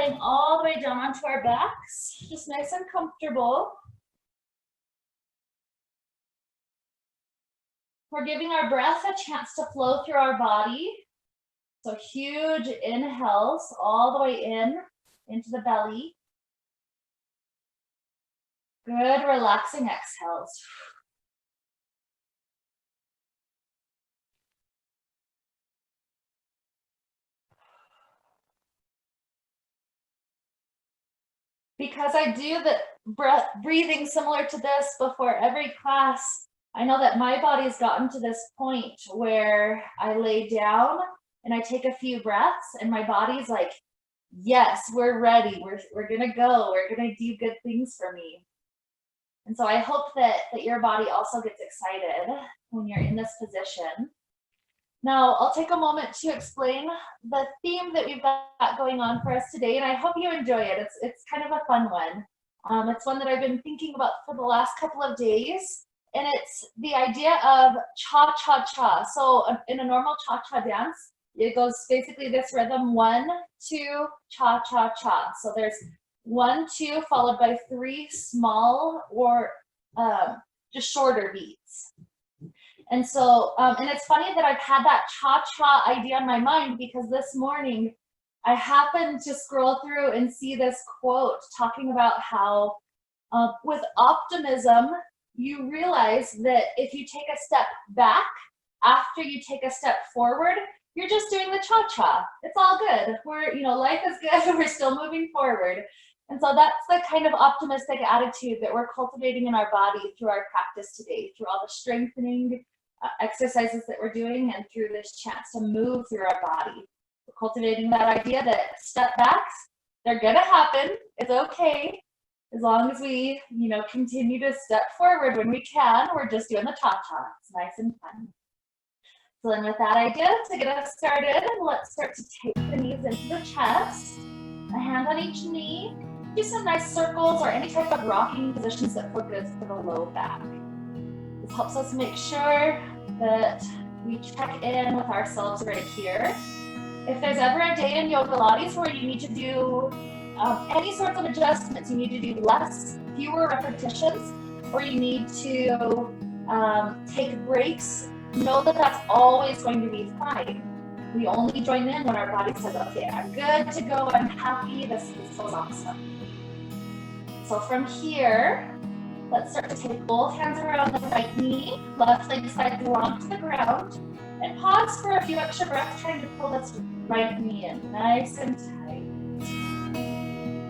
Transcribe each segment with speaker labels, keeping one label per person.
Speaker 1: laying all the way down onto our backs, just nice and comfortable. We're giving our breath a chance to flow through our body. So huge inhales all the way in, into the belly. Good, relaxing exhales. Because I do the breathing similar to this before every class, I know that my body's gotten to this point where I lay down and I take a few breaths and my body's like, yes, we're ready. We're gonna go. We're gonna do good things for me. And so I hope that your body also gets excited when you're in this position. Now, I'll take a moment to explain the theme that we've got going on for us today, and I hope you enjoy it. It's kind of a fun one. It's one that I've been thinking about for the last couple of days, and it's the idea of cha-cha-cha. So in a normal cha-cha dance, it goes basically this rhythm, 1, 2, cha-cha-cha. So there's 1, 2, followed by 3 small or just shorter beats. And so, and it's funny that I've had that cha-cha idea in my mind because this morning I happened to scroll through and see this quote talking about how with optimism, you realize that if you take a step back after you take a step forward, you're just doing the cha-cha. It's all good. Life is good. We're still moving forward. And so that's the kind of optimistic attitude that we're cultivating in our body through our practice today, through all the strengthening exercises that we're doing and through this chance to move through our body. We're cultivating that idea that step backs, they're gonna happen. It's okay. As long as we, continue to step forward when we can, we're just doing the cha-cha. It's nice and fun. So then with that idea, to get us started, let's start to take the knees into the chest, a hand on each knee. Do some nice circles or any type of rocking positions that feel good for the low back. This helps us make sure that we check in with ourselves right here. If there's ever a day in Yogilates where you need to do any sorts of adjustments, you need to do fewer repetitions, or you need to take breaks, know that that's always going to be fine. We only join in when our body says, okay, I'm good to go, I'm happy, this feels awesome. So from here, let's start to take both hands around the right knee, left leg slides along to the ground, and pause for a few extra breaths, trying to pull this right knee in, nice and tight.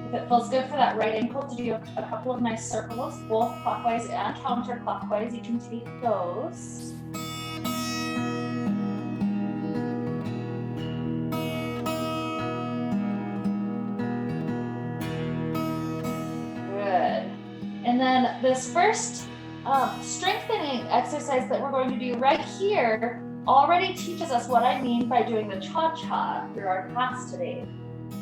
Speaker 1: If it feels good for that right ankle to do a couple of nice circles, both clockwise and counterclockwise, you can take those. And then this first strengthening exercise that we're going to do right here already teaches us what I mean by doing the cha-cha through our class today.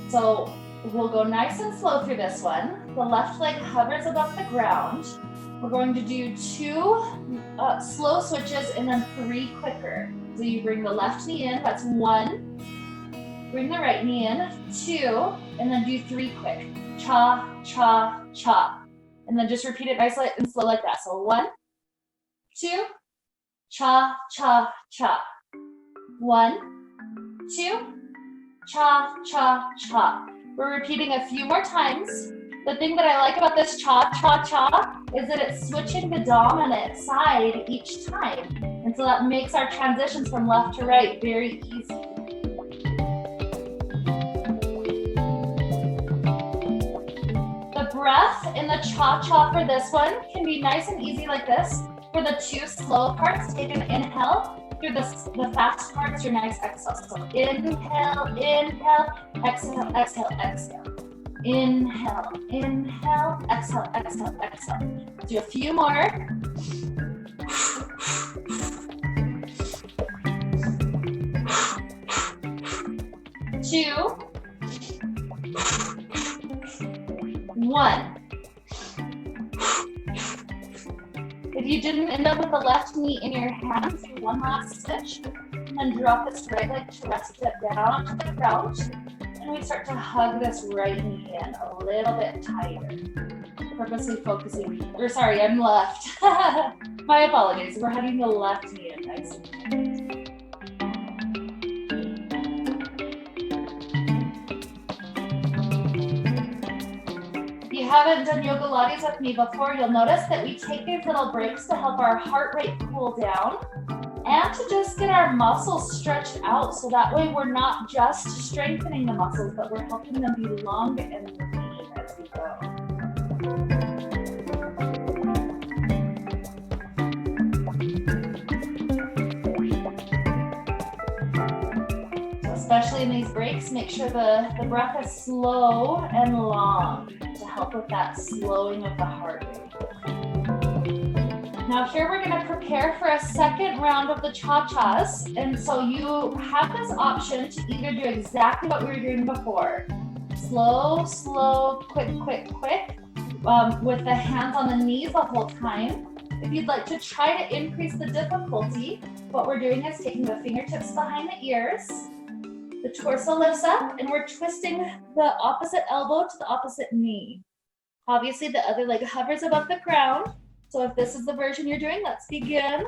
Speaker 1: So we'll go nice and slow through this one. The left leg hovers above the ground. We're going to do 2 slow switches and then 3 quicker. So you bring the left knee in, that's 1. Bring the right knee in, 2, and then do 3 quick. Cha, cha, cha. And then just repeat it nice and slow like that. So 1, 2, cha, cha, cha. 1, 2, cha, cha, cha. We're repeating a few more times. The thing that I like about this cha, cha, cha is that it's switching the dominant side each time. And so that makes our transitions from left to right very easy. Breath in the cha-cha for this one can be nice and easy like this. For the 2 slow parts, take an inhale. Through the fast parts, your nice exhale. So inhale, inhale, exhale, exhale, exhale. Inhale, inhale, exhale, exhale, exhale. Do a few more. 2, 1. If you didn't end up with the left knee in your hands, do one last switch, and then drop this right leg to rest it down to the ground. And we start to hug this right knee in a little bit tighter. Purposely focusing, or sorry, I'm left. My apologies. We're hugging the left knee in nice and tight. If you haven't done Yogilates with me before, you'll notice that we take these little breaks to help our heart rate cool down and to just get our muscles stretched out, so that way we're not just strengthening the muscles, but we're helping them be long and lean as we go. So especially in these breaks, make sure the breath is slow and long to help with that slowing of the heart rate. Now here we're going to prepare for a second round of the cha-chas, and so you have this option to either do exactly what we were doing before. Slow, slow, quick, quick, quick, with the hands on the knees the whole time. If you'd like to try to increase the difficulty, what we're doing is taking the fingertips behind the ears, the torso lifts up, and we're twisting the opposite elbow to the opposite knee. Obviously the other leg hovers above the ground. So if this is the version you're doing, let's begin.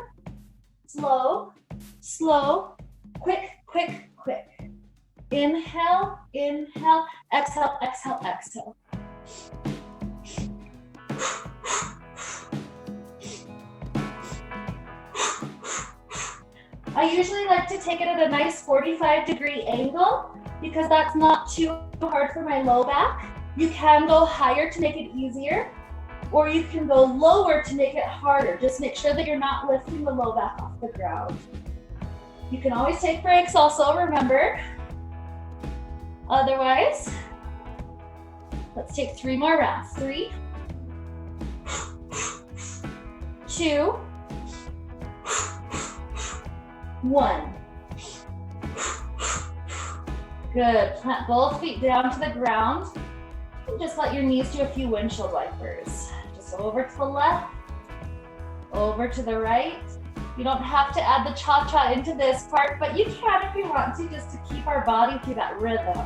Speaker 1: Slow, slow, quick, quick, quick. Inhale, inhale, exhale, exhale, exhale. I usually like to take it at a nice 45-degree angle because that's not too hard for my low back. You can go higher to make it easier, or you can go lower to make it harder. Just make sure that you're not lifting the low back off the ground. You can always take breaks also, remember. Otherwise, let's take 3 more rounds. 3, 2, 1. Good. Plant both feet down to the ground. And just let your knees do a few windshield wipers. Just over to the left, over to the right. You don't have to add the cha-cha into this part, but you can if you want to, just to keep our body through that rhythm.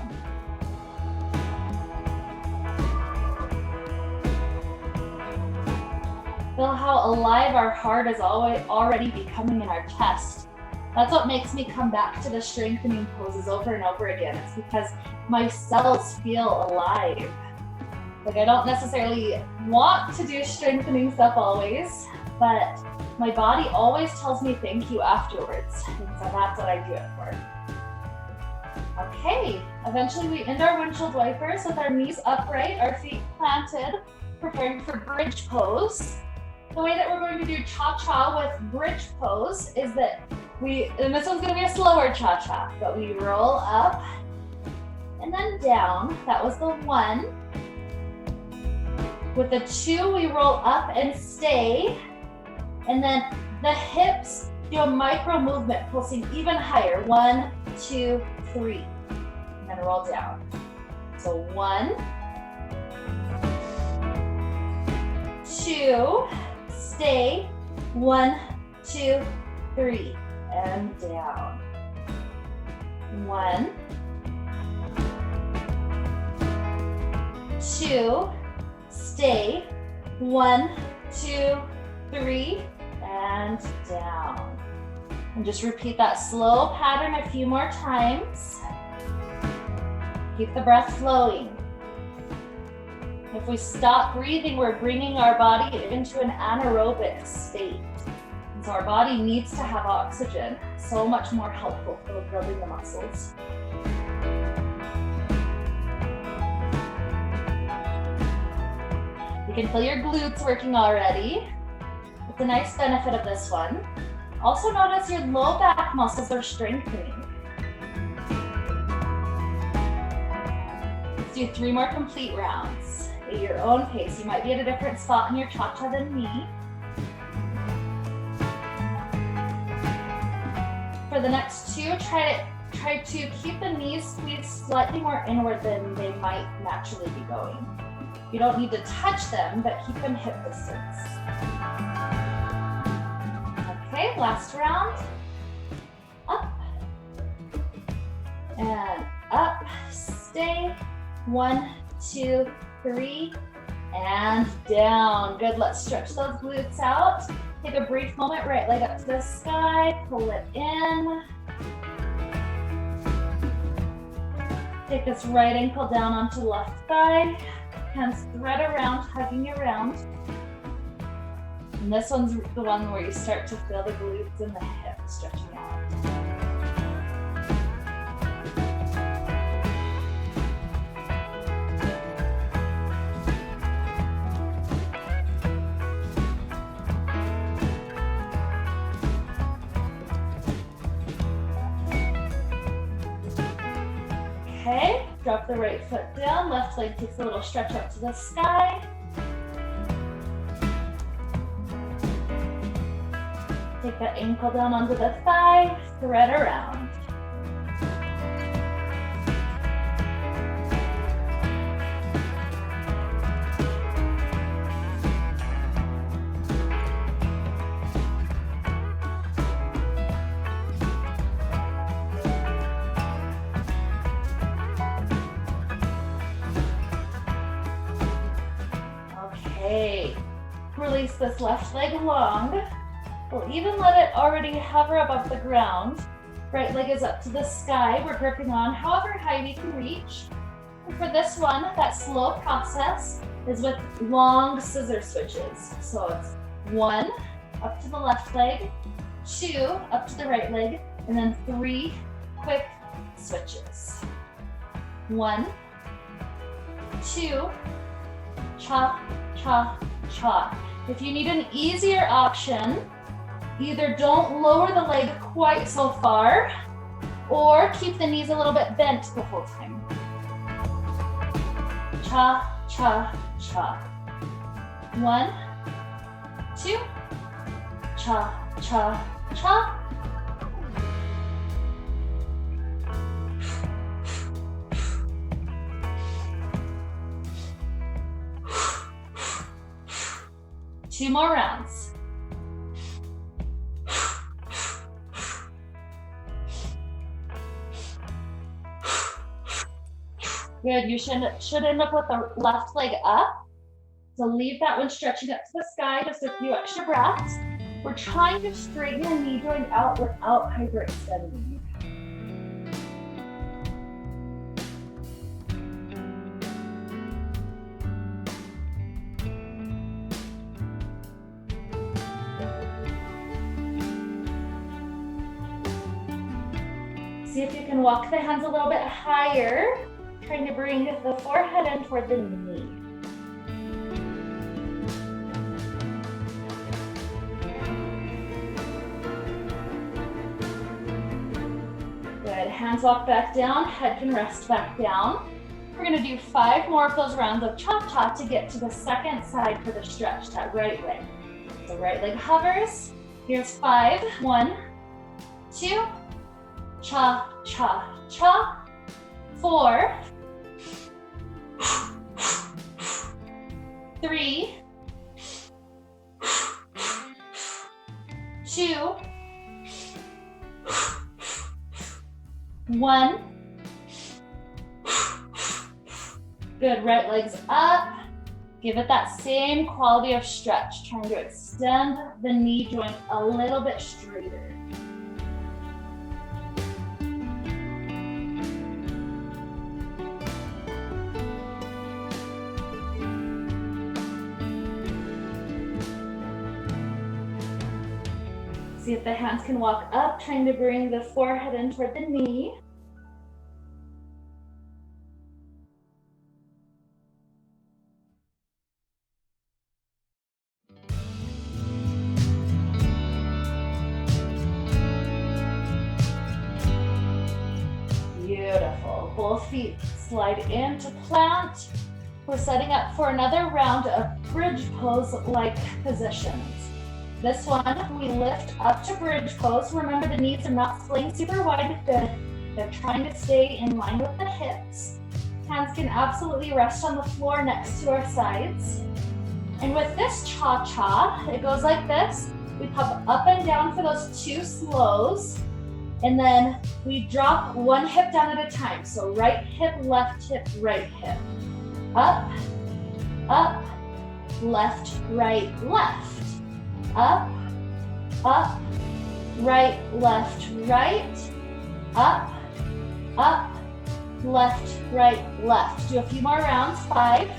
Speaker 1: Feel how alive our heart is already becoming in our chest. That's what makes me come back to the strengthening poses over and over again. It's because my cells feel alive. Like, I don't necessarily want to do strengthening stuff always, but my body always tells me thank you afterwards. And so that's what I do it for. Okay, eventually we end our windshield wipers with our knees upright, our feet planted, preparing for bridge pose. The way that we're going to do cha-cha with bridge pose is that and this one's going to be a slower cha-cha, but we roll up and then down. That was the 1. With the 2, we roll up and stay. And then the hips do a micro movement, pulsing even higher. 1, 2, 3. And then roll down. So 1, 2, stay. 1, 2, 3. And down. 1, 2, stay. 1, 2, 3, and down. And just repeat that slow pattern a few more times. Keep the breath flowing. If we stop breathing, we're bringing our body into an anaerobic state. So our body needs to have oxygen, so much more helpful for building the muscles. You can feel your glutes working already. It's a nice benefit of this one. Also notice your low back muscles are strengthening. Let's do 3 more complete rounds at your own pace. You might be at a different spot in your cha-cha than me. For the next 2, try to keep the knees squeezed slightly more inward than they might naturally be going. You don't need to touch them, but keep them hip distance. Okay, last round. Up and up. stay. 1, 2, 3, and down. Good, let's stretch those glutes out. Take a brief moment, right leg up to the sky, pull it in. Take this right ankle down onto left thigh. Hands thread around, hugging around. And this one's the one where you start to feel the glutes and the hips stretching out. Okay, drop the right foot down, left leg takes a little stretch up to the sky. Take that ankle down onto the thigh, thread around. Okay, release this left leg long. We'll even let it already hover above the ground. Right leg is up to the sky. We're gripping on however high we can reach. And for this one, that slow process is with long scissor switches. So it's 1, up to the left leg, 2, up to the right leg, and then 3 quick switches. 1, 2, chop, chop, chop. If you need an easier option, either don't lower the leg quite so far or keep the knees a little bit bent the whole time. Cha, cha, cha. 1, 2, cha, cha, cha. Two more rounds. Good, you should end up with the left leg up. So leave that one stretching up to the sky, just a few extra breaths. We're trying to straighten the knee joint out without hyperextending. See if you can walk the hands a little bit higher, trying to bring the forehead in toward the knee. Good, hands walk back down, head can rest back down. We're gonna do 5 more of those rounds of cha-cha to get to the second side for the stretch, that right leg. So right leg hovers. Here's 5, 1, 2, cha, cha, cha. 4, 3, 2, 1. Good, right leg's up. Give it that same quality of stretch, trying to extend the knee joint a little bit straighter. See if the hands can walk up, trying to bring the forehead in toward the knee. Beautiful. Both feet slide into plant. We're setting up for another round of bridge pose-like positions. This one, we lift up to bridge pose. Remember, the knees are not swaying super wide. They're trying to stay in line with the hips. Hands can absolutely rest on the floor next to our sides. And with this cha-cha, it goes like this. We pop up and down for those 2 slows. And then we drop one hip down at a time. So right hip, right hip. Up, up, left, right, left. Up, up, right, left, right. Up, up, left, right, left. Do a few more rounds. 5.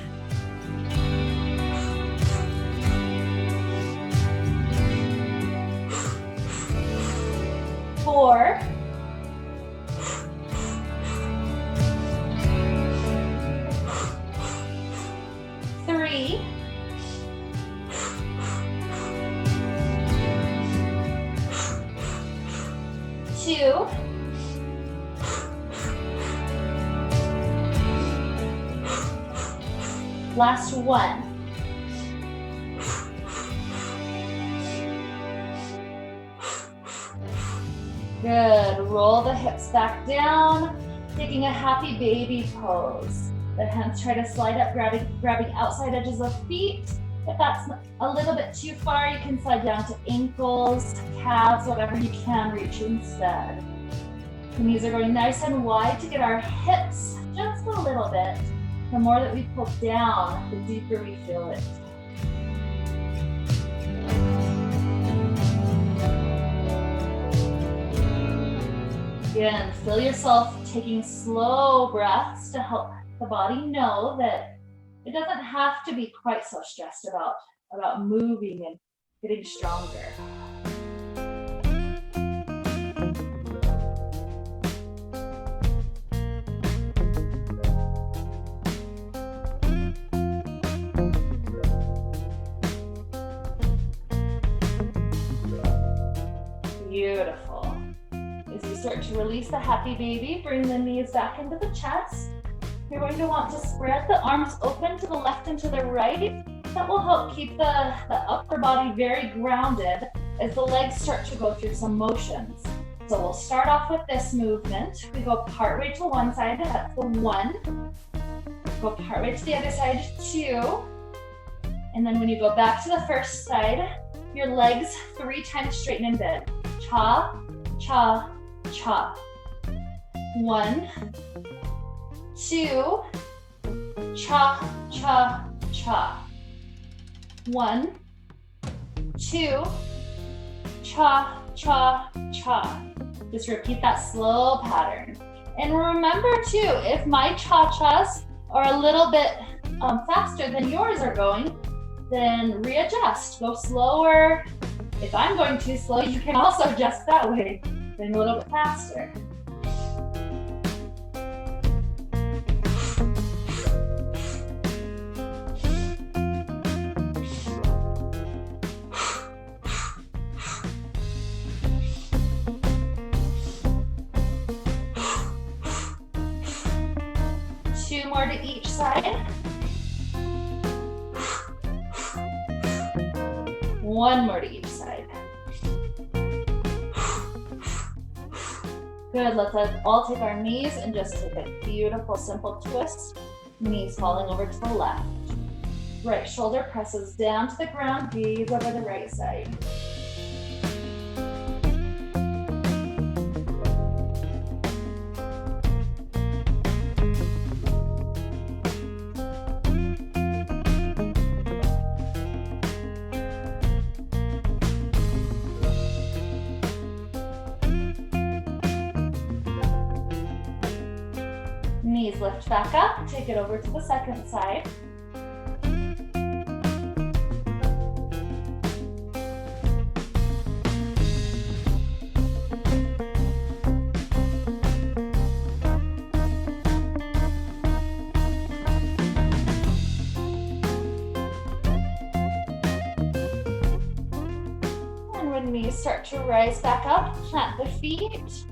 Speaker 1: 4. 3. 2. 1. Good. Roll the hips back down, taking a happy baby pose. The hands try to slide up, grabbing outside edges of feet. If that's a little bit too far, you can slide down to ankles, calves, whatever you can reach instead. The knees are going nice and wide to get our hips just a little bit. The more that we pull down, the deeper we feel it. Again, feel yourself taking slow breaths to help the body know that it doesn't have to be quite so stressed about moving and getting stronger. Beautiful. As you start to release the happy baby, bring the knees back into the chest. You're going to want to spread the arms open to the left and to the right. That will help keep the upper body very grounded as the legs start to go through some motions. So we'll start off with this movement. We go part way to one side, that's the 1. Go part way to the other side, 2. And then when you go back to the first side, your legs 3 times straighten and bend. Cha, cha, cha. 1, 2, cha, cha, cha. 1, 2, cha, cha, cha. Just repeat that slow pattern. And remember too, if my cha-chas are a little bit faster than yours are going, then readjust, go slower. If I'm going too slow, you can also adjust that way, then a little bit faster. Two more to each side. 1 more to each side. Good, let's all take our knees and just take a beautiful, simple twist. Knees falling over to the left. Right shoulder presses down to the ground, gaze over the right side. Knees lift back up, take it over to the second side. And when knees start to rise back up, plant the feet.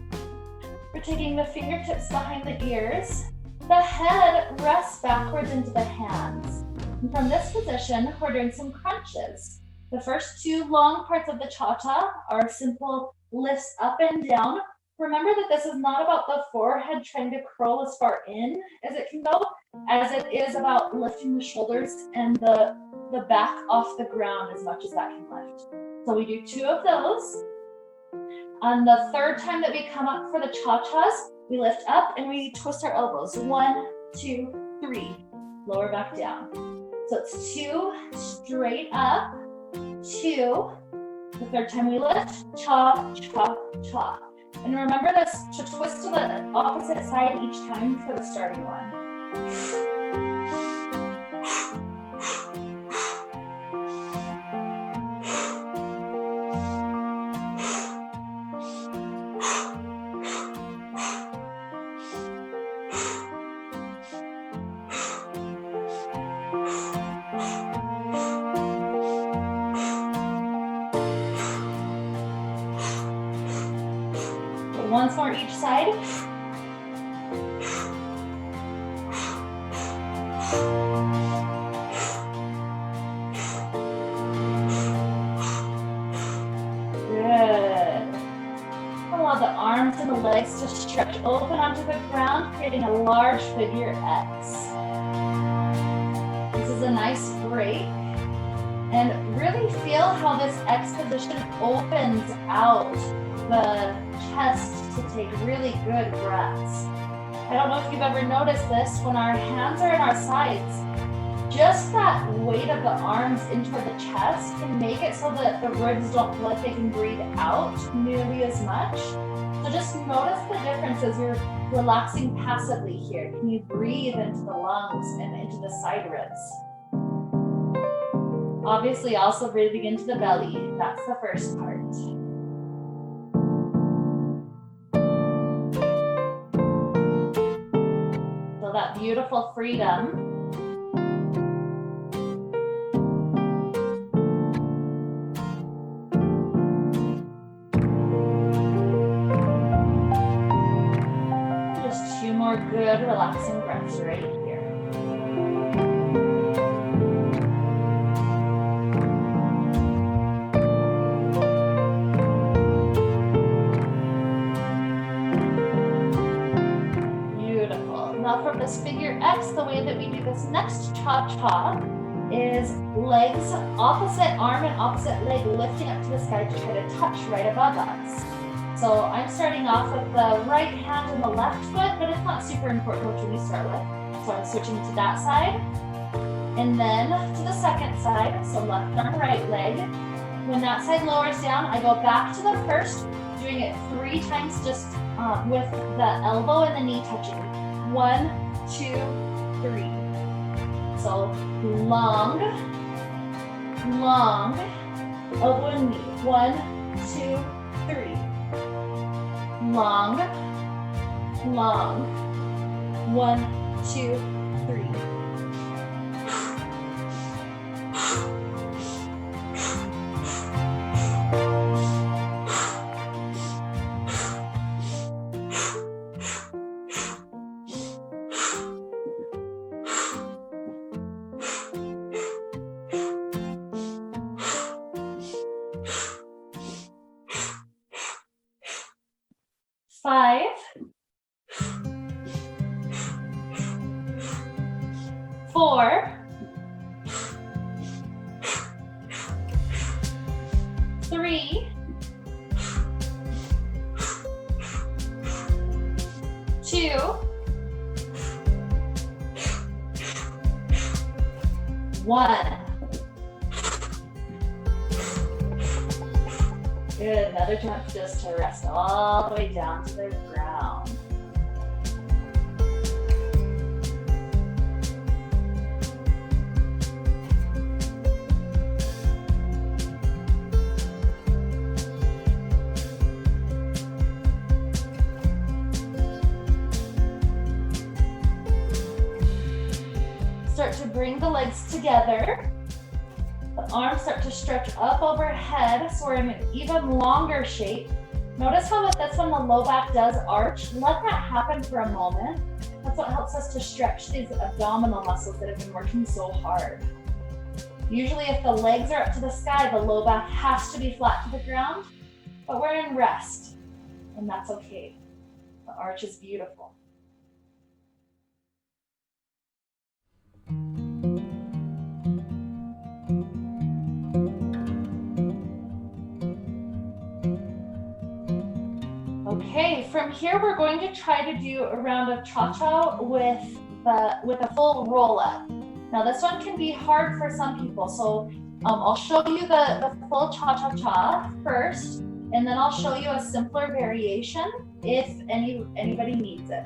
Speaker 1: We're taking the fingertips behind the ears. The head rests backwards into the hands. And from this position, we're doing some crunches. The first 2 long parts of the cha-cha are simple lifts up and down. Remember that this is not about the forehead trying to curl as far in as it can go, as it is about lifting the shoulders and the back off the ground as much as that can lift. So we do 2 of those. On the third time that we come up for the cha-chas, we lift up and we twist our elbows. 1, 2, 3. Lower back down. So it's 2 straight up, 2. The third time we lift, cha, cha, cha. And remember this, to twist to the opposite side each time for the starting one. Once more each side. Good. Allow the arms and the legs to stretch open onto the ground, creating a large figure X. This is a nice break. And really feel how this X position opens out the chest to take really good breaths. I don't know if you've ever noticed this, when our hands are in our sides, just that weight of the arms into the chest can make it so that the ribs don't feel like they can breathe out nearly as much. So just notice the difference as you're relaxing passively here. Can you breathe into the lungs and into the side ribs? Obviously also breathing into the belly, that's the first part. So that beautiful freedom. Just 2 more good relaxing breaths right here. Now from this figure X, the way that we do this next cha-cha is legs, opposite arm and opposite leg lifting up to the sky to try to touch right above us. So I'm starting off with the right hand and the left foot, but it's not super important which one you start with. So I'm switching to that side. And then to the second side, so left arm, right leg. When that side lowers down, I go back to the first, doing it 3 times just with the elbow and the knee touching. 1, 2, 3. So long, long, elbow and knee. 1, 2, 3. Long, long. 1, 2, 3. Five, 4, 3, 2, 1. Good, another jump just to rest all the way down to the ground. Start to bring the legs together. The arms start to stretch up overhead, so we're in an even longer shape. Notice how with this one the low back does arch. Let that happen for a moment. That's what helps us to stretch these abdominal muscles that have been working so hard. Usually if the legs are up to the sky, the low back has to be flat to the ground, but we're in rest, and that's okay. The arch is beautiful. Okay, from here we're going to try to do a round of cha-cha with a full roll up. Now this one can be hard for some people, so I'll show you the full cha-cha-cha first, and then I'll show you a simpler variation if anybody needs it.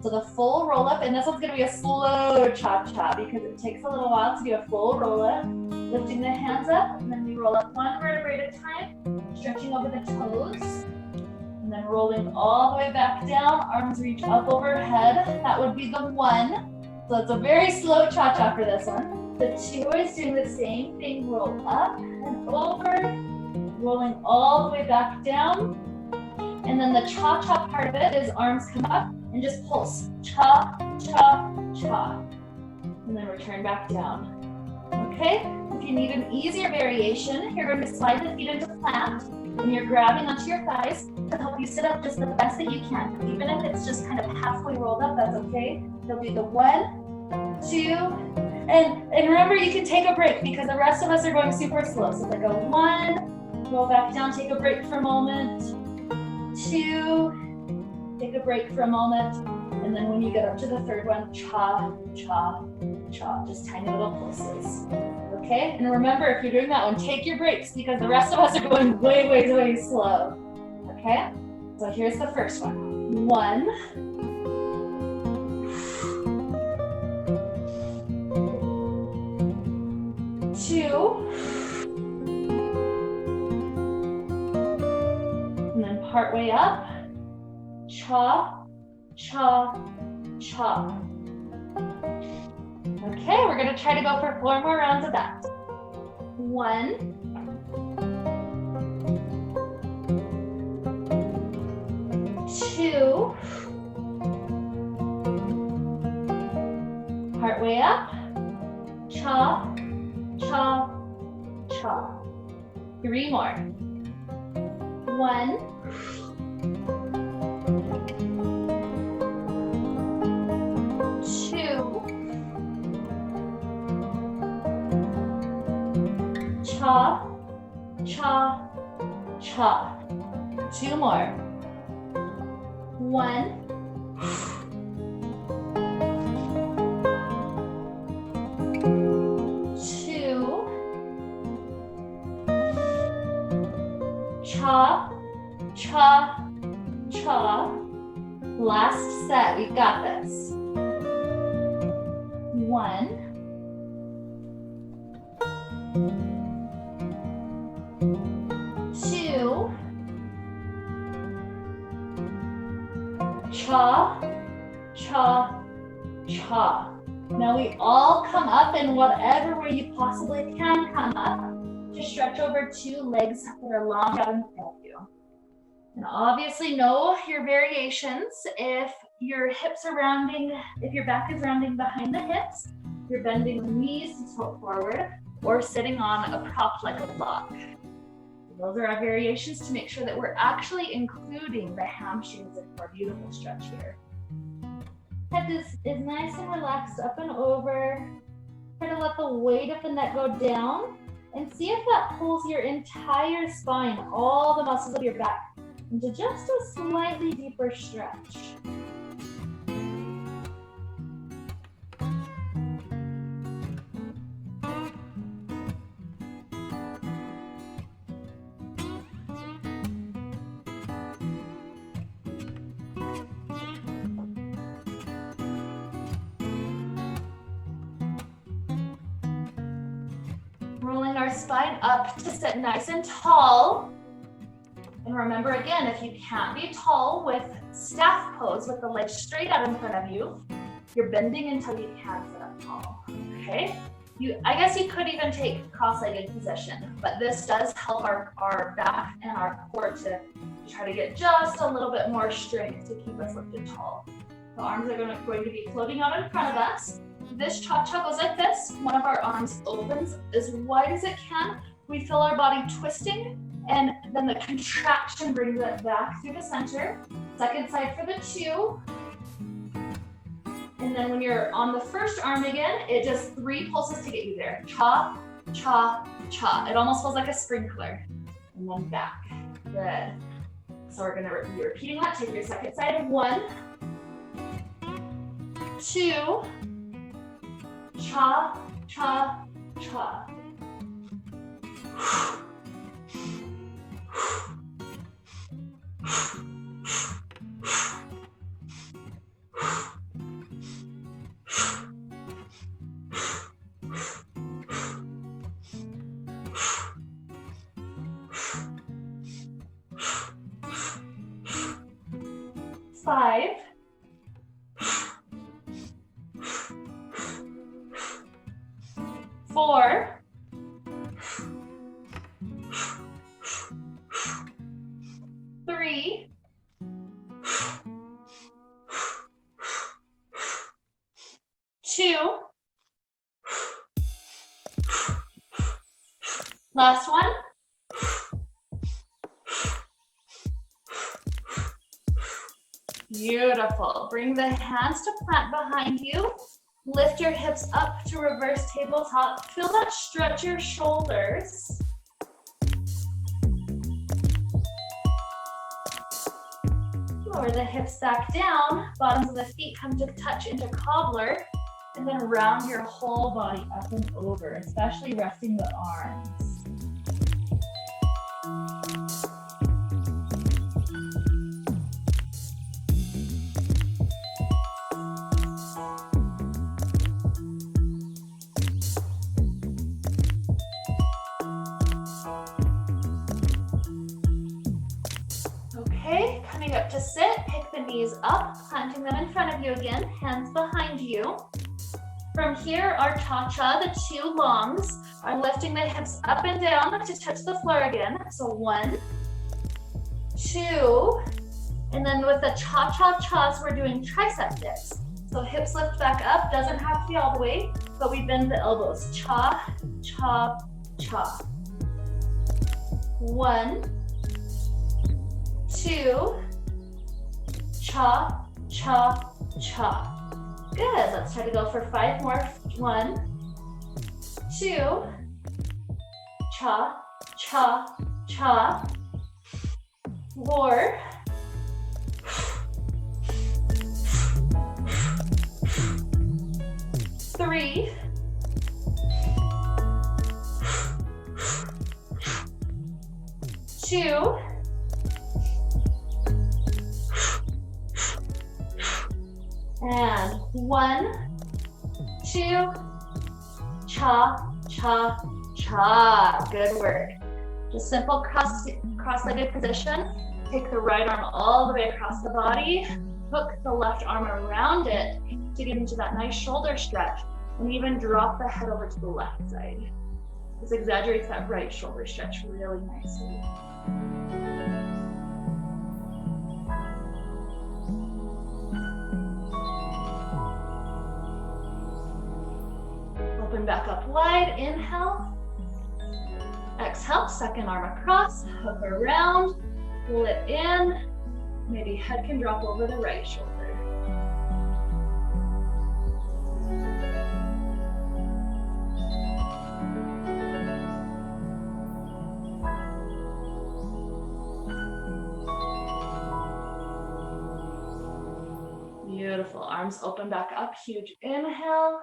Speaker 1: So the full roll up, and this one's gonna be a slow cha-cha because it takes a little while to do a full roll up. Lifting the hands up, and then we roll up one vertebrae at a time, stretching over the toes, and then rolling all the way back down, arms reach up overhead. That would be the 1. So it's a very slow cha-cha for this one. The 2 is doing the same thing, roll up and over, rolling all the way back down. And then the cha-cha part of it is arms come up and just pulse, cha, cha, cha. And then return back down. Okay, if you need an easier variation, you're going to slide the feet into plant and you're grabbing onto your thighs to help you sit up just the best that you can. Even if it's just kind of halfway rolled up, that's okay. You'll do the 1, 2, and remember you can take a break because the rest of us are going super slow. So like a 1, roll back down, take a break for a moment, 2, take a break for a moment, and then when you get up to the 3rd one, cha, cha, cha, just tiny little pulses. Okay, and remember if you're doing that one, take your breaks because the rest of us are going way, way, way slow. Okay, so here's the first one. 1, 2, and then part way up, cha, cha, cha. Okay, we're gonna try to go for 4 more rounds of that. 1, 2, part way up, cha, cha, cha. 3 more. 1, 2, cha, cha, cha. 2 more. 1, 2, cha, cha, cha. Last set, we got this. 1, 2, cha, cha, cha. Now we all come up in whatever way you possibly can come up. Just stretch over 2 legs that are long out in front of you. And obviously know your variations. If your hips are rounding, if your back is rounding behind the hips, you're bending the knees to tilt forward or sitting on a prop like a block. Those are our variations to make sure that we're actually including the hamstrings into our beautiful stretch here. Head is nice and relaxed up and over. Try to let the weight of the neck go down and see if that pulls your entire spine, all the muscles of your back, into just a slightly deeper stretch. Rolling our spine up to sit nice and tall. And remember again, if you can't be tall with staff pose with the legs straight out in front of you, you're bending until you can sit up tall, okay? I guess you could even take cross-legged position, but this does help our back and our core to try to get just a little bit more strength to keep us lifted tall. The arms are going to be floating out in front of us. This cha-cha goes like this. One of our arms opens as wide as it can. We feel our body twisting, and then the contraction brings it back through the center. Second side for the 2. And then when you're on the first arm again, it just 3 pulses to get you there. Cha, cha, cha. It almost feels like a sprinkler. And then back. Good. So we're gonna be repeating that. Take your second side. 1, 2, cha, cha, cha. 5, 4, 3, 2, last one. Beautiful. Bring the hands to plant behind you. Lift your hips up to reverse tabletop. Feel that stretch your shoulders. Lower the hips back down. Bottoms of the feet come to touch into cobbler. And then round your whole body up and over, especially resting the arms. Okay, coming up to sit, pick the knees up, planting them in front of you again, hands behind you. From here, our cha-cha, the 2 longs, are lifting the hips up and down to touch the floor again. So 1, 2, and then with the cha-cha-chas, we're doing tricep dips. So hips lift back up, doesn't have to be all the way, but we bend the elbows. Cha, cha, cha. 1, 2, cha, cha, cha. Good, let's try to go for 5 more. 1, 2, cha, cha, cha. 4, 3, 2, and 1, 2, cha, cha, cha. Good work. Just simple cross-legged position. Take the right arm all the way across the body. Hook the left arm around it to get into that nice shoulder stretch. And even drop the head over to the left side. This exaggerates that right shoulder stretch really nicely. Open back up wide, inhale. Exhale, second arm across, hook around, pull it in. Maybe head can drop over the right shoulder. Beautiful, arms open back up, huge inhale.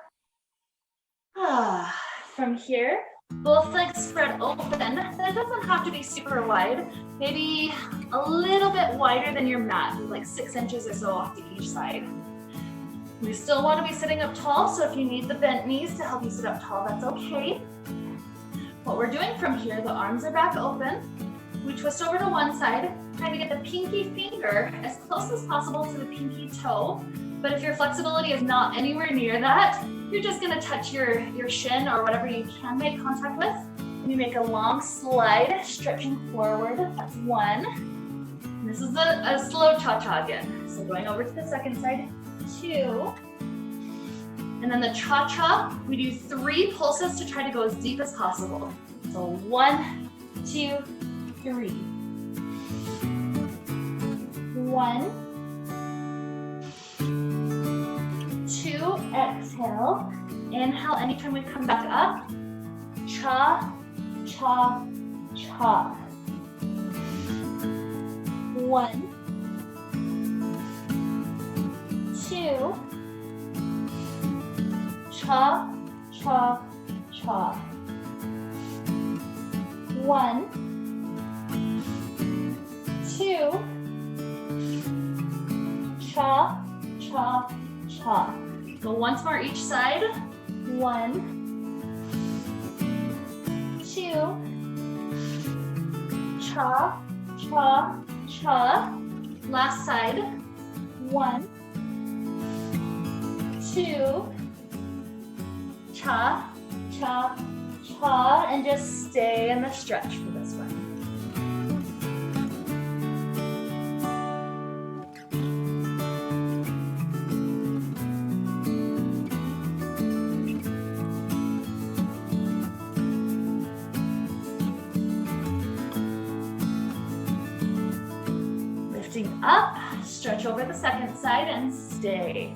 Speaker 1: From here, both legs spread open. It doesn't have to be super wide. Maybe a little bit wider than your mat, like 6 inches or so off to each side. We still want to be sitting up tall, so if you need the bent knees to help you sit up tall, that's okay. What we're doing from here, the arms are back open. We twist over to one side, trying to get the pinky finger as close as possible to the pinky toe. But if your flexibility is not anywhere near that, you're just gonna touch your shin or whatever you can make contact with. And you make a long slide, stretching forward. That's 1. And this is a slow cha-cha again. So going over to the second side, 2. And then the cha-cha, we do 3 pulses to try to go as deep as possible. So 1, 2, 3. 1, 2, exhale. Inhale, anytime we come back up. Cha, cha, cha. 1, 1, 2, cha, cha, cha. 1, 2, cha, cha, cha. Go once more each side. 1, 2, cha, cha, cha. Last side. 1, 2, cha, cha, cha, and just stay in the stretch for this one. Lifting up, stretch over the second side and stay.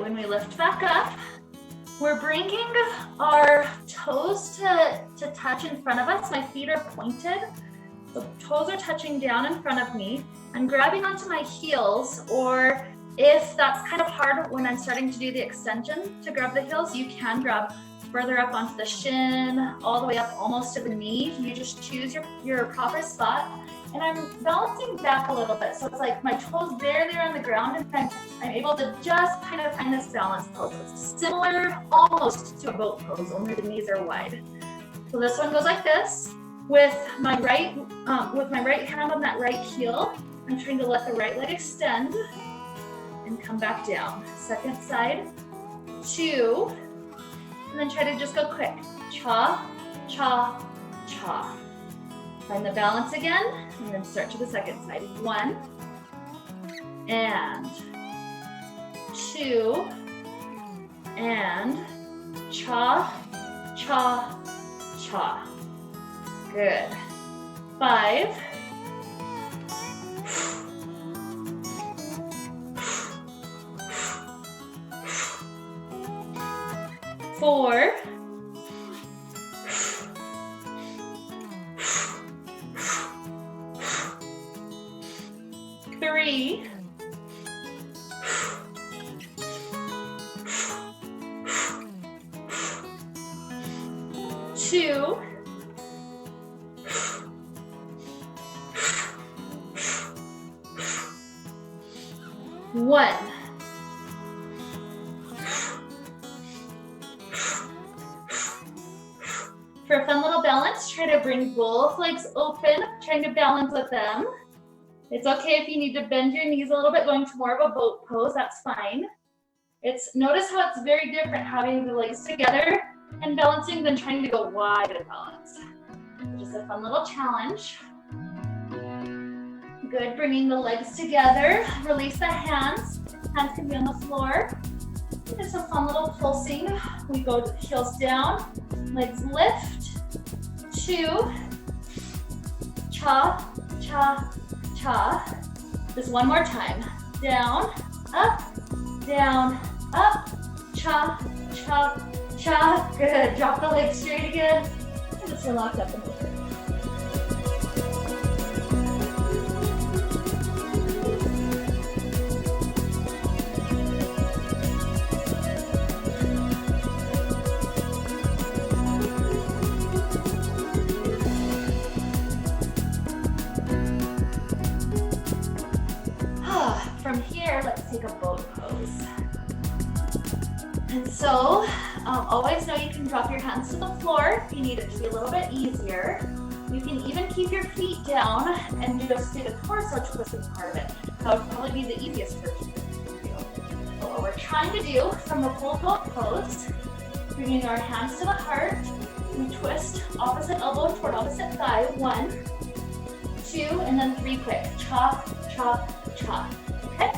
Speaker 1: When we lift back up, we're bringing our toes to touch in front of us. My feet are pointed. The toes are touching down in front of me. I'm grabbing onto my heels, or if that's kind of hard when I'm starting to do the extension to grab the heels, you can grab further up onto the shin, all the way up almost to the knee. You just choose your proper spot. And I'm balancing back a little bit. So it's like my toes there on the ground, and I'm able to just kind of find this balance pose. It's similar almost to a boat pose, only the knees are wide. So this one goes like this. With my right hand on that right heel, I'm trying to let the right leg extend and come back down. Second side, 2, and then try to just go quick. Cha, cha, cha. Find the balance again, and then start to the second side. 1, and 2, and cha, cha, cha. Good. 5, 4, 3, 2, 1. For a fun little balance, try to bring both legs open, trying to balance with them. It's okay if you need to bend your knees a little bit, going to more of a boat pose, that's fine. Notice how it's very different having the legs together and balancing than trying to go wide and balance. Just a fun little challenge. Good, bringing the legs together, release the hands. Hands can be on the floor. Just a fun little pulsing. We go heels down, legs lift. 2, cha, cha, cha. Just one more time. Down, up, cha, cha, cha. Good, drop the legs straight again. And just relax up and over. From here, let's take a boat pose. And so, always know you can drop your hands to the floor if you need it to be a little bit easier. You can even keep your feet down and just do the torso twisting part of it. That would probably be the easiest version for you. But what we're trying to do from the full boat pose, bringing our hands to the heart, we twist opposite elbow toward opposite thigh. 1, 2, and then 3 quick. Chop, chop, chop. Okay?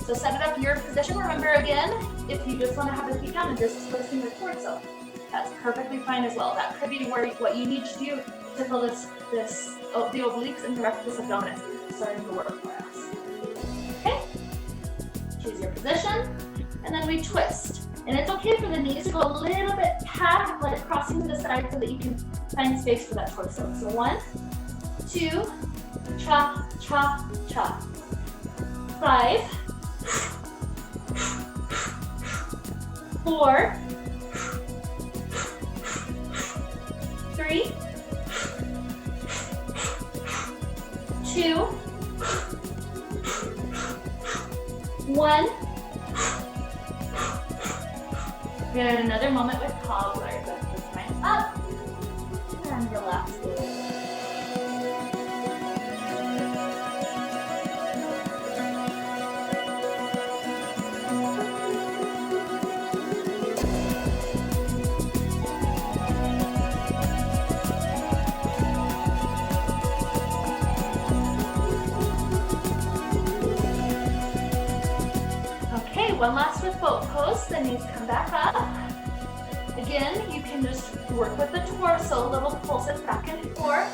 Speaker 1: So set it up your position. Remember again, if you just want to have the feet down and just twisting the torso, that's perfectly fine as well. That could be what you need to do to fill the obliques and the rectus abdominis starting to work for us. Okay, choose your position, and then we twist. And it's okay for the knees to go a little bit past, like crossing to the side so that you can find space for that torso. So 1, 2, cha, cha, cha. 5, 4, 3, 2, 1. Good, another moment with cobbler. Lift the spine up and relax. One last with boat pose, the knees come back up. Again, you can just work with the torso, little pulses back and forth,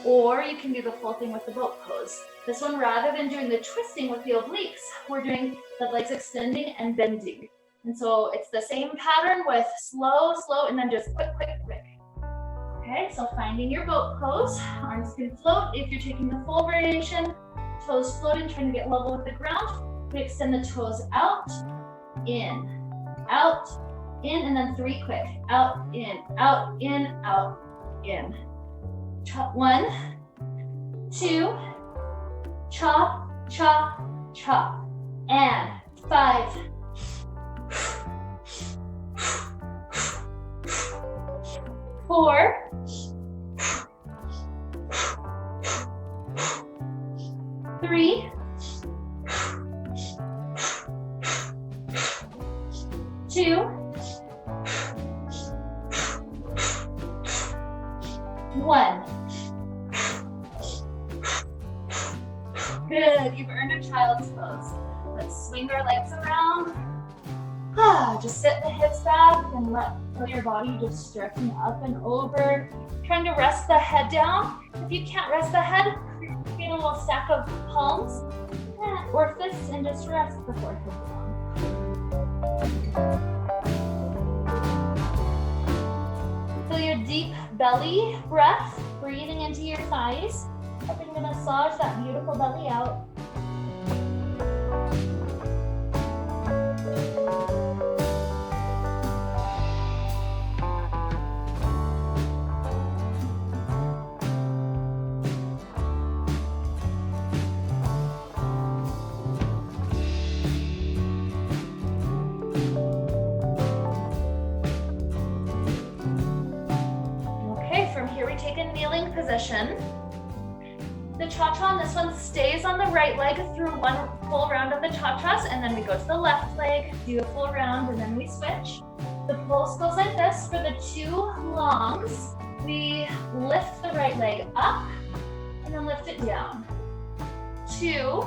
Speaker 1: or you can do the full thing with the boat pose. This one, rather than doing the twisting with the obliques, we're doing the legs extending and bending. And so it's the same pattern with slow, slow, and then just quick, quick, quick. Okay, so finding your boat pose, arms can float if you're taking the full variation, toes floating, trying to get level with the ground. We extend the toes out, in, and then 3 quick. Out, in, out, in, out, in. 1, 2, chop, chop, chop. And 5, 4, 3, 2, 1. Good, you've earned a child's pose. Let's swing our legs around. Just sit the hips back and feel your body just stretching up and over. Trying to rest the head down. If you can't rest the head, create a little stack of palms or fists and just rest the forehead down. Feel your deep belly breath, breathing into your thighs, helping to massage that beautiful belly out. Position. The cha-cha on this one stays on the right leg through one full round of the cha-chas, and then we go to the left leg, do a full round, and then we switch. The pulse goes like this. For the 2 longs, we lift the right leg up and then lift it down. 2.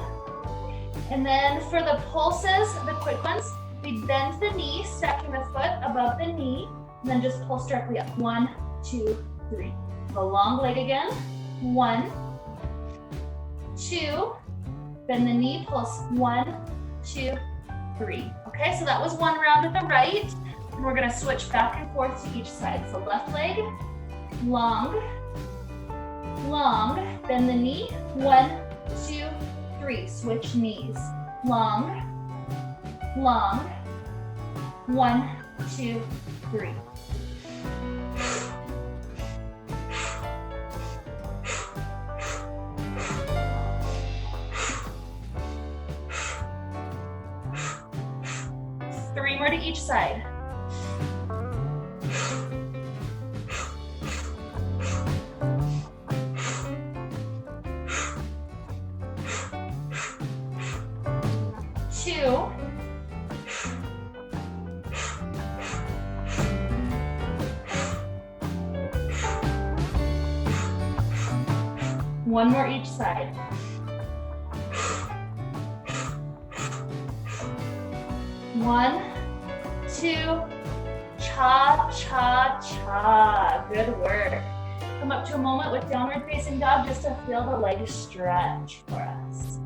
Speaker 1: And then for the pulses, the quick ones, we bend the knee, stacking the foot above the knee, and then just pulse directly up. 1, 2, 3. The long leg again. 1, 2, bend the knee, pulse 1, 2, 3. Okay, so that was one round with the right, and we're gonna switch back and forth to each side. So left leg, long, long, bend the knee, 1, 2, 3. Switch knees. Long, long, 1, 2, 3. More to each side. Two. One more each side. 1, 2, cha, cha, cha. Good work. Come up to a moment with downward facing dog just to feel the legs stretch for us.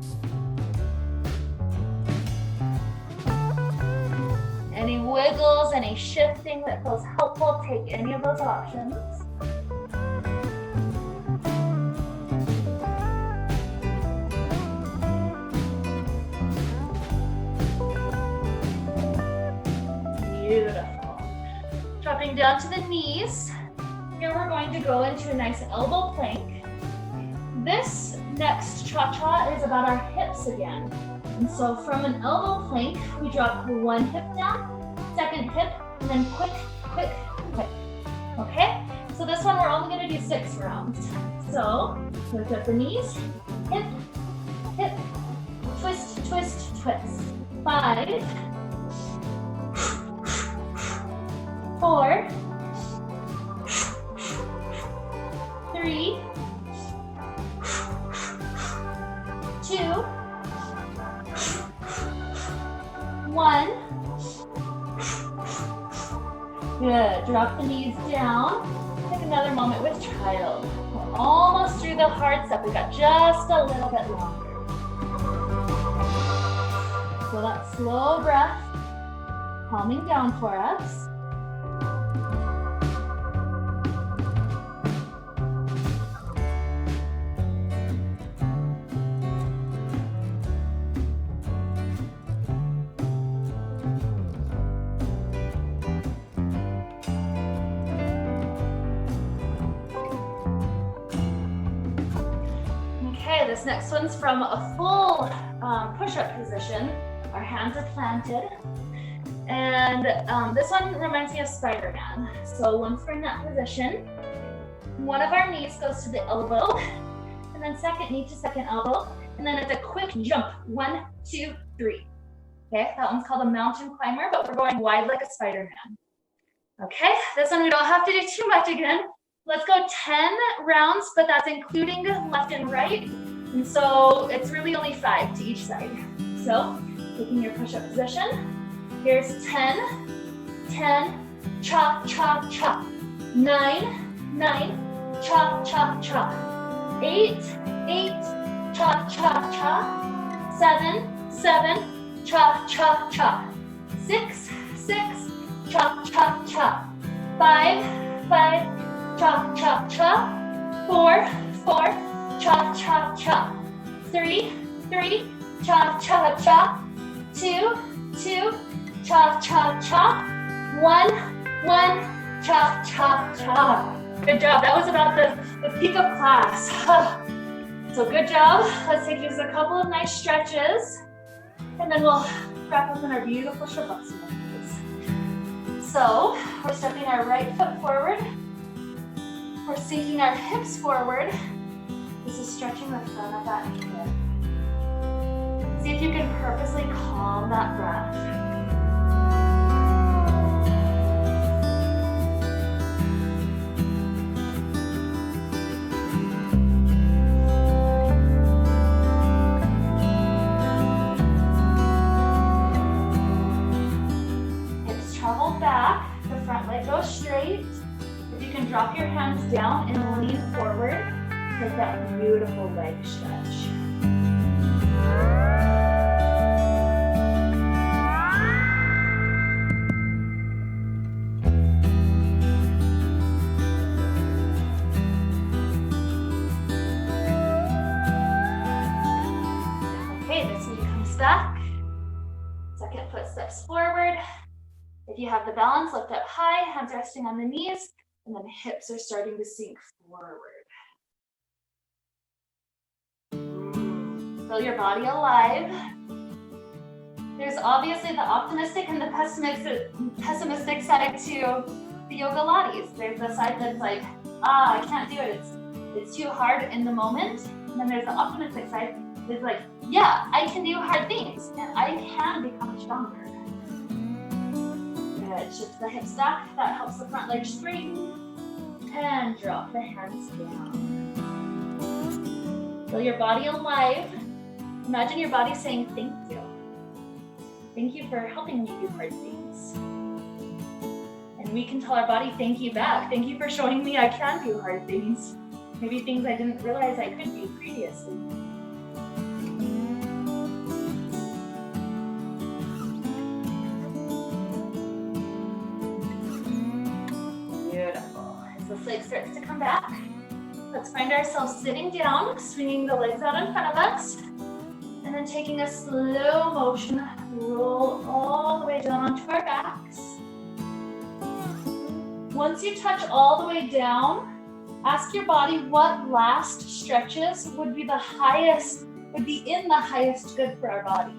Speaker 1: Any wiggles, any shifting that feels helpful, take any of those options. Beautiful. Dropping down to the knees. Here we're going to go into a nice elbow plank. This next cha-cha is about our hips again. And so from an elbow plank, we drop one hip down, second hip, and then quick, quick, quick. Okay? So this one we're only gonna do 6 rounds. So lift up the knees, hip, hip, twist, twist, twist. 5, 4, 3, 2, 1. Good. Drop the knees down. Take another moment with child. We're almost through the hard step. We've got just a little bit longer. So that slow breath, calming down for us. This next one's from a full push-up position. Our hands are planted. And this one reminds me of Spider-Man. So once we're in that position, one of our knees goes to the elbow, and then second knee to second elbow, and then it's a quick jump. 1, 2, 3. Okay, that one's called a mountain climber, but we're going wide like a Spider-Man. Okay, this one we don't have to do too much again. Let's go 10 rounds, but that's including left and right. And so it's really only 5 to each side. So taking your push-up position, here's 10, 10, cha, cha, cha. 9, 9, cha, cha, cha. 8, 8, cha, cha, cha. 7, 7, cha, cha, cha. 6, 6, cha, cha, cha. 5, 5, cha, cha, cha. 4, 4, cha, cha, cha. 3, 3, cha, cha, cha. 2, 2, cha, cha, cha. 1, 1, cha, cha, cha. Good job. That was about the peak of class. So good job. Let's take just a couple of nice stretches, and then we'll wrap up in our beautiful shavasana pose. So we're stepping our right foot forward. We're sinking our hips forward. This is stretching the front of that hip. See if you can purposely calm that breath. Hips travel back, the front leg goes straight. If you can drop your hands down and lean forward, take that beautiful leg stretch. Okay, this knee comes back. Second foot steps forward. If you have the balance, lift up high, hands resting on the knees, and then hips are starting to sink forward. Feel your body alive. There's obviously the optimistic and the pessimistic side to the Yogilates. There's the side that's like, I can't do it. It's too hard in the moment. And then there's the optimistic side that's like, yeah, I can do hard things and I can become stronger. Good. Shift the hips back. That helps the front leg straighten. And drop the hands down. Feel your body alive. Imagine your body saying thank you. Thank you for helping me do hard things. And we can tell our body, thank you back. Thank you for showing me I can do hard things. Maybe things I didn't realize I could do previously. Beautiful. As this leg starts to come back, let's find ourselves sitting down, swinging the legs out in front of us, and then taking a slow motion, roll all the way down onto our backs. Once you touch all the way down, ask your body what last stretches would be in the highest good for our body.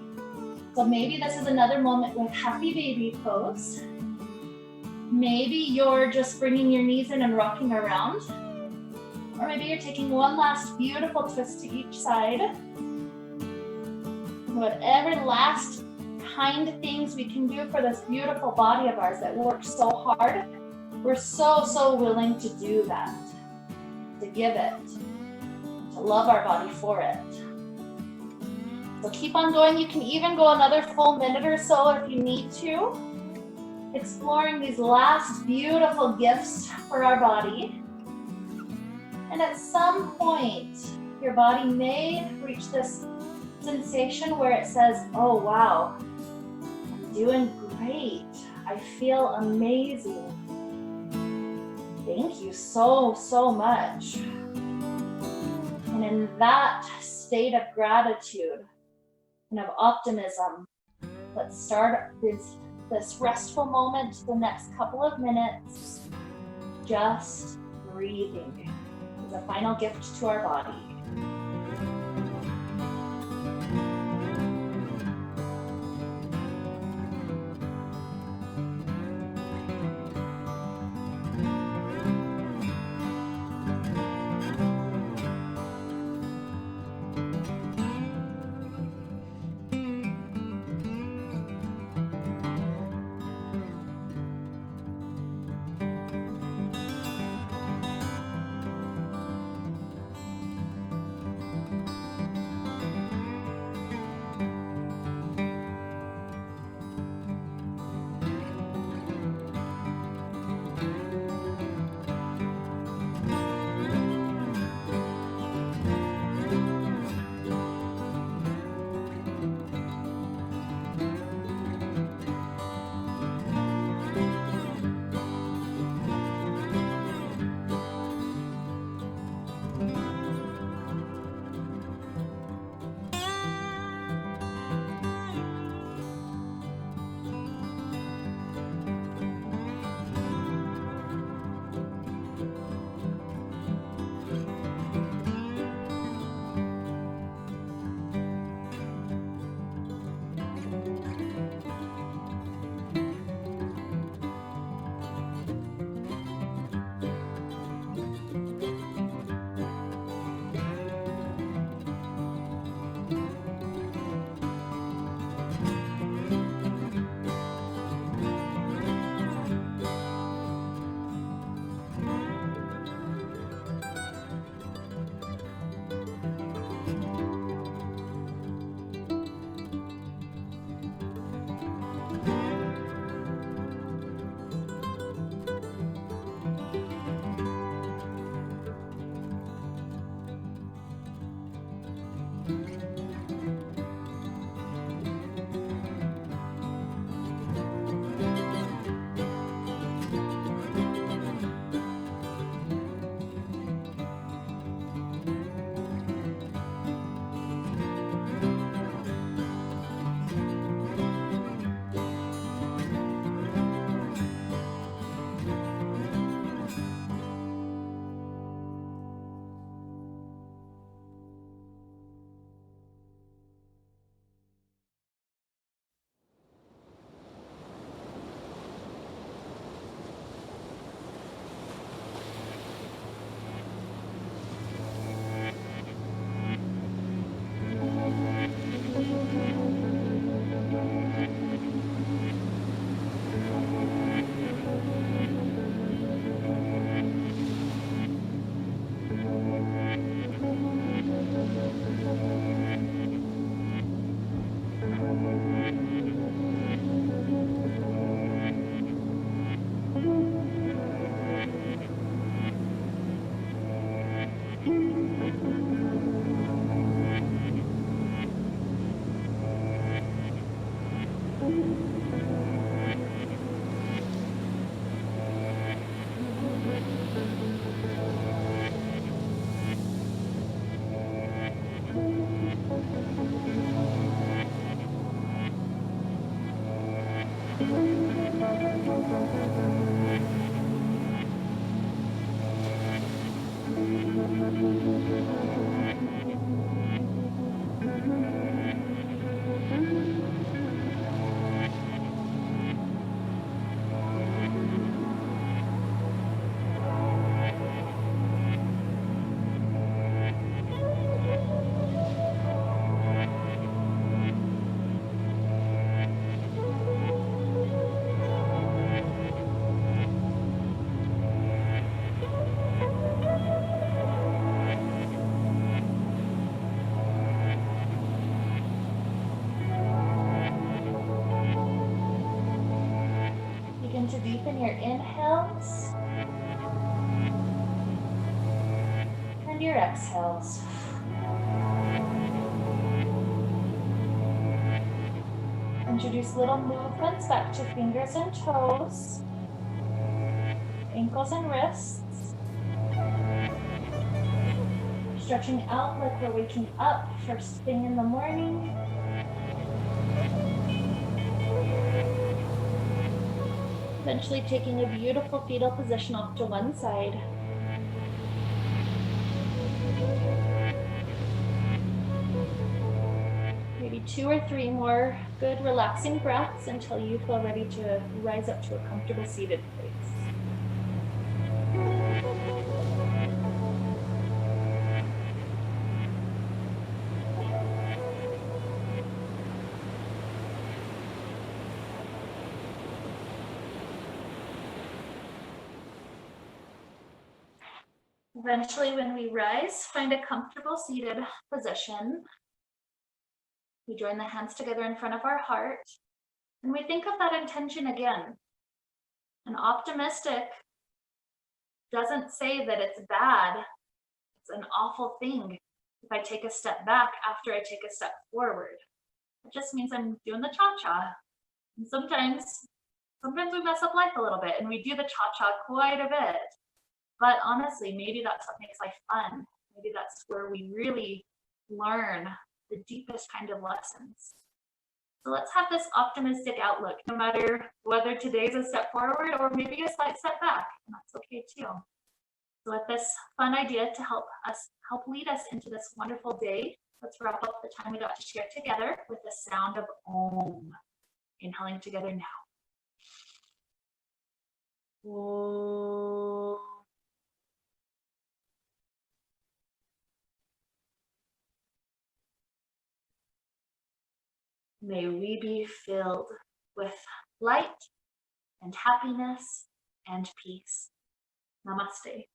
Speaker 1: So maybe this is another moment with happy baby pose. Maybe you're just bringing your knees in and rocking around. Or maybe you're taking one last beautiful twist to each side. Whatever last kind things we can do for this beautiful body of ours that works so hard, we're so willing to do that, to give it, to love our body for it. So keep on going. You can even go another full minute or so if you need to, exploring these last beautiful gifts for our body. And at some point, your body may reach this sensation where it says, oh wow, I'm doing great. I feel amazing. Thank you so much. And in that state of gratitude and of optimism, let's start this restful moment, the next couple of minutes, just breathing as a final gift to our body. Begin to deepen your inhales and your exhales. Introduce little movements back to fingers and toes, ankles and wrists. Stretching out like we're waking up first thing in the morning. Eventually taking a beautiful fetal position off to one side. Maybe 2 or 3 more good relaxing breaths until you feel ready to rise up to a comfortable seated place. Eventually, when we rise, find a comfortable seated position. We join the hands together in front of our heart, and we think of that intention again. An optimistic doesn't say that it's bad, it's an awful thing if I take a step back after I take a step forward. It just means I'm doing the cha-cha. And sometimes we mess up life a little bit and we do the cha-cha quite a bit. But honestly, maybe that's what makes life fun. Maybe that's where we really learn the deepest kind of lessons. So let's have this optimistic outlook, no matter whether today's a step forward or maybe a slight step back, and that's okay too. So with this fun idea to help lead us into this wonderful day, let's wrap up the time we got to share together with the sound of Om. Inhaling together now. Om. May we be filled with light and happiness and peace. Namaste.